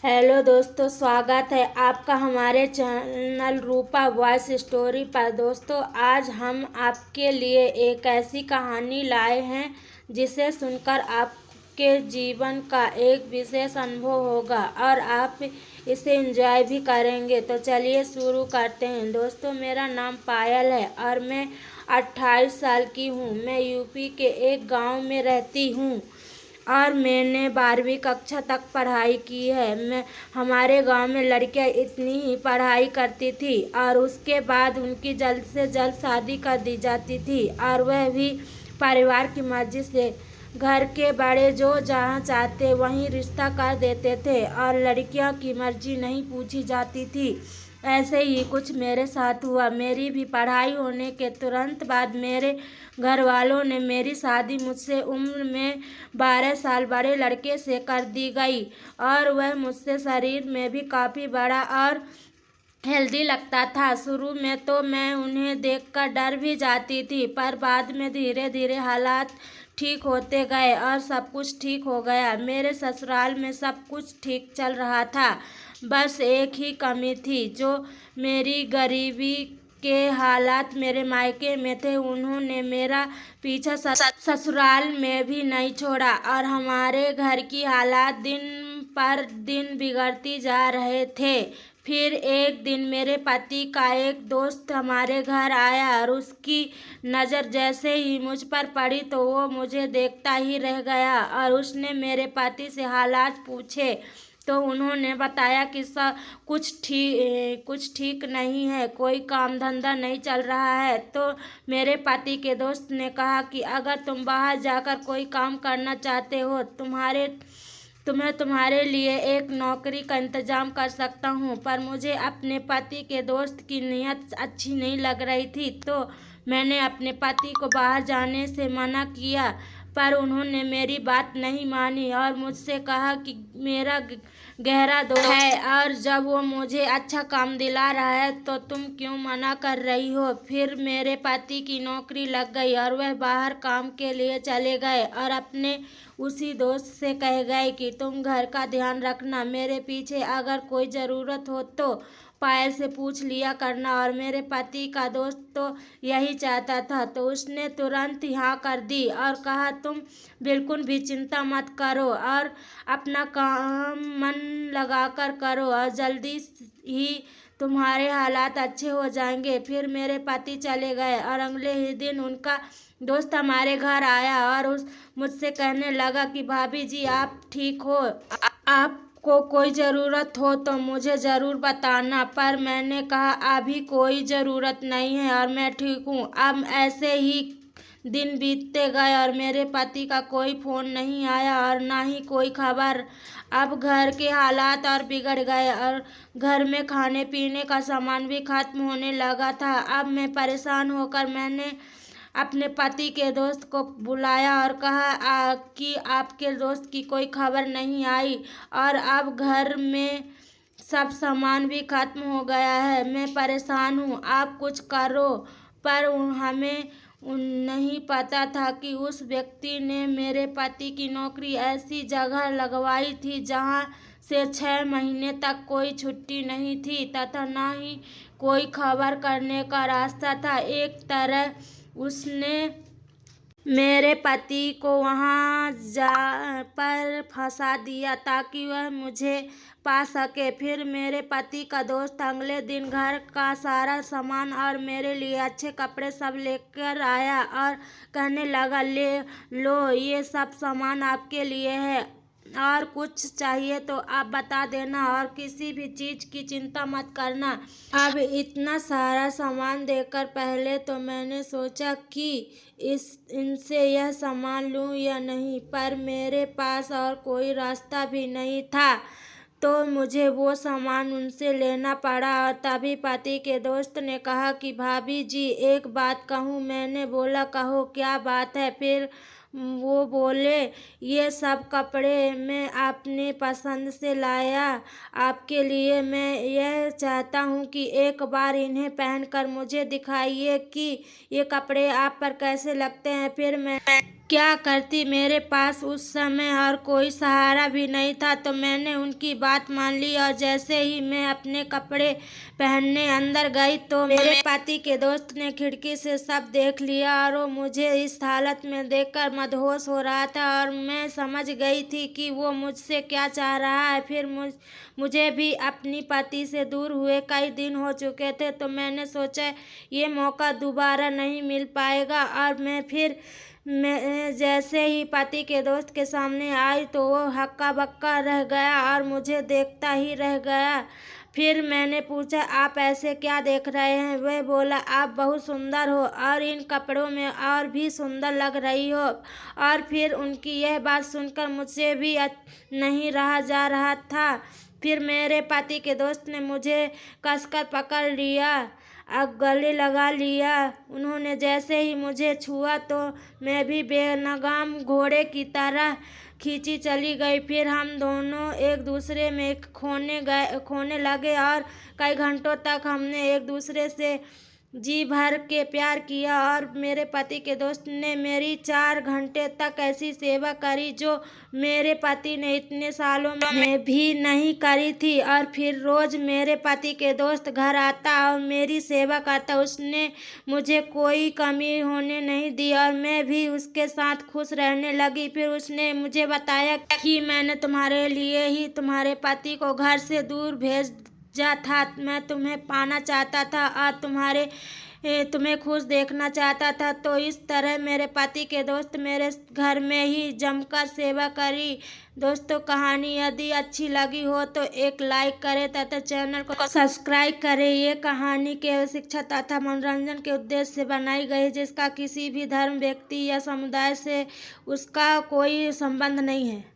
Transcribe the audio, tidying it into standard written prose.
Hello दोस्तों, स्वागत है आपका हमारे चैनल रूपा वॉइस स्टोरी पर। दोस्तों, आज हम आपके लिए एक ऐसी कहानी लाए हैं जिसे सुनकर आपके जीवन का एक विशेष अनुभव होगा और आप इसे एंजॉय भी करेंगे। तो चलिए शुरू करते हैं। दोस्तों, मेरा नाम पायल है और मैं 28 साल की हूँ। मैं यूपी के एक गांव में रहती हूँ और मैंने 12वीं कक्षा तक पढ़ाई की है। हमारे गांव में लड़कियां इतनी ही पढ़ाई करती थी और उसके बाद उनकी जल्द से जल्द शादी कर दी जाती थी, और वह भी परिवार की मर्जी से। घर के बड़े जो जहाँ चाहते वहीं रिश्ता कर देते थे और लड़कियों की मर्जी नहीं पूछी जाती थी। ऐसे ही कुछ मेरे साथ हुआ। मेरी भी पढ़ाई होने के तुरंत बाद मेरे घर वालों ने मेरी शादी मुझसे उम्र में 12 साल बड़े लड़के से कर दी गई, और वह मुझसे शरीर में भी काफ़ी बड़ा और हेल्दी लगता था। शुरू में तो मैं उन्हें देखकर डर भी जाती थी, पर बाद में धीरे धीरे हालात ठीक होते गए और सब कुछ ठीक हो गया। मेरे ससुराल में सब कुछ ठीक चल रहा था। बस एक ही कमी थी, जो मेरी गरीबी के हालात मेरे मायके में थे। उन्होंने मेरा पीछा ससुराल में भी नहीं छोड़ा और हमारे घर की हालात दिन पर दिन बिगड़ती जा रहे थे। फिर एक दिन मेरे पति का एक दोस्त हमारे घर आया और उसकी नज़र जैसे ही मुझ पर पड़ी तो वो मुझे देखता ही रह गया, और उसने मेरे पति से हालात पूछे तो उन्होंने बताया कि कुछ ठीक नहीं है, कोई काम धंधा नहीं चल रहा है। तो मेरे पति के दोस्त ने कहा कि अगर तुम बाहर जाकर कोई काम करना चाहते हो, तुम्हारे लिए एक नौकरी का इंतजाम कर सकता हूँ। पर मुझे अपने पति के दोस्त की नीयत अच्छी नहीं लग रही थी, तो मैंने अपने पति को बाहर जाने से मना किया, पर उन्होंने मेरी बात नहीं मानी और मुझसे कहा कि मेरा गहरा दोस्त है और जब वो मुझे अच्छा काम दिला रहा है तो तुम क्यों मना कर रही हो। फिर मेरे पति की नौकरी लग गई और वह बाहर काम के लिए चले गए और अपने उसी दोस्त से कह गए कि तुम घर का ध्यान रखना, मेरे पीछे अगर कोई ज़रूरत हो तो पायल से पूछ लिया करना। और मेरे पति का दोस्त तो यही चाहता था, तो उसने तुरंत हाँ कर दी और कहा तुम बिल्कुल भी चिंता मत करो और अपना काम मन लगाकर करो और जल्दी ही तुम्हारे हालात अच्छे हो जाएंगे। फिर मेरे पति चले गए और अगले ही दिन उनका दोस्त हमारे घर आया और मुझसे कहने लगा कि भाभी जी, आप ठीक हो? आपको कोई ज़रूरत हो तो मुझे ज़रूर बताना। पर मैंने कहा अभी कोई ज़रूरत नहीं है और मैं ठीक हूँ। अब ऐसे ही दिन बीतते गए और मेरे पति का कोई फ़ोन नहीं आया और ना ही कोई खबर। अब घर के हालात और बिगड़ गए और घर में खाने पीने का सामान भी खत्म होने लगा था। अब मैं परेशान होकर मैंने अपने पति के दोस्त को बुलाया और कहा कि आपके दोस्त की कोई खबर नहीं आई और अब घर में सब सामान भी खत्म हो गया है। मैं परेशान हूँ, आप कुछ करो। पर हमें नहीं पता था कि उस व्यक्ति ने मेरे पति की नौकरी ऐसी जगह लगवाई थी जहाँ से 6 महीने तक कोई छुट्टी नहीं थी तथा ना ही कोई खबर करने का रास्ता था। एक तरह उसने मेरे पति को वहाँ जा पर फंसा दिया ताकि वह मुझे पा सके। फिर मेरे पति का दोस्त अगले दिन घर का सारा सामान और मेरे लिए अच्छे कपड़े सब लेकर आया और कहने लगा, ले लो, ये सब सामान आपके लिए है और कुछ चाहिए तो आप बता देना और किसी भी चीज़ की चिंता मत करना। अब इतना सारा सामान देकर पहले तो मैंने सोचा कि इनसे यह सामान लूं या नहीं, पर मेरे पास और कोई रास्ता भी नहीं था, तो मुझे वो सामान उनसे लेना पड़ा। और तभी पति के दोस्त ने कहा कि भाभी जी, एक बात कहूँ? मैंने बोला, कहो, क्या बात है? फिर वो बोले, ये सब कपड़े मैं अपने पसंद से लाया आपके लिए। मैं यह चाहता हूँ कि एक बार इन्हें पहनकर मुझे दिखाइए कि ये कपड़े आप पर कैसे लगते हैं, फिर मैं क्या करती। मेरे पास उस समय और कोई सहारा भी नहीं था, तो मैंने उनकी बात मान ली और जैसे ही मैं अपने कपड़े पहनने अंदर गई तो मेरे पति के दोस्त ने खिड़की से सब देख लिया और वो मुझे इस हालत में देखकर मदहोश हो रहा था और मैं समझ गई थी कि वो मुझसे क्या चाह रहा है। फिर मुझे भी अपनी पति से दूर हुए कई दिन हो चुके थे, तो मैंने सोचा ये मौका दोबारा नहीं मिल पाएगा और मैं जैसे ही पति के दोस्त के सामने आई तो वो हक्का बक्का रह गया और मुझे देखता ही रह गया। फिर मैंने पूछा, आप ऐसे क्या देख रहे हैं? वह बोला, आप बहुत सुंदर हो और इन कपड़ों में और भी सुंदर लग रही हो। और फिर उनकी यह बात सुनकर मुझसे भी नहीं रहा जा रहा था। फिर मेरे पति के दोस्त ने मुझे कसकर पकड़ लिया और गले लगा लिया। उन्होंने जैसे ही मुझे छुआ तो मैं भी बेलगाम घोड़े की तरह खींची चली गई। फिर हम दोनों एक दूसरे में खोने लगे और कई घंटों तक हमने एक दूसरे से जी भर के प्यार किया और मेरे पति के दोस्त ने मेरी 4 घंटे तक ऐसी सेवा करी जो मेरे पति ने इतने सालों में भी नहीं करी थी। और फिर रोज मेरे पति के दोस्त घर आता और मेरी सेवा करता। उसने मुझे कोई कमी होने नहीं दी और मैं भी उसके साथ खुश रहने लगी। फिर उसने मुझे बताया कि मैंने तुम्हारे लिए ही तुम्हारे पति को घर से दूर भेजा था। मैं तुम्हें पाना चाहता था और तुम्हें खुश देखना चाहता था। तो इस तरह मेरे पति के दोस्त मेरे घर में ही जमकर सेवा करी। दोस्तों, कहानी यदि अच्छी लगी हो तो एक लाइक करें तथा चैनल को सब्सक्राइब करें। ये कहानी केवल शिक्षा तथा मनोरंजन के उद्देश्य से बनाई गई है, जिसका किसी भी धर्म, व्यक्ति या समुदाय से उसका कोई संबंध नहीं है।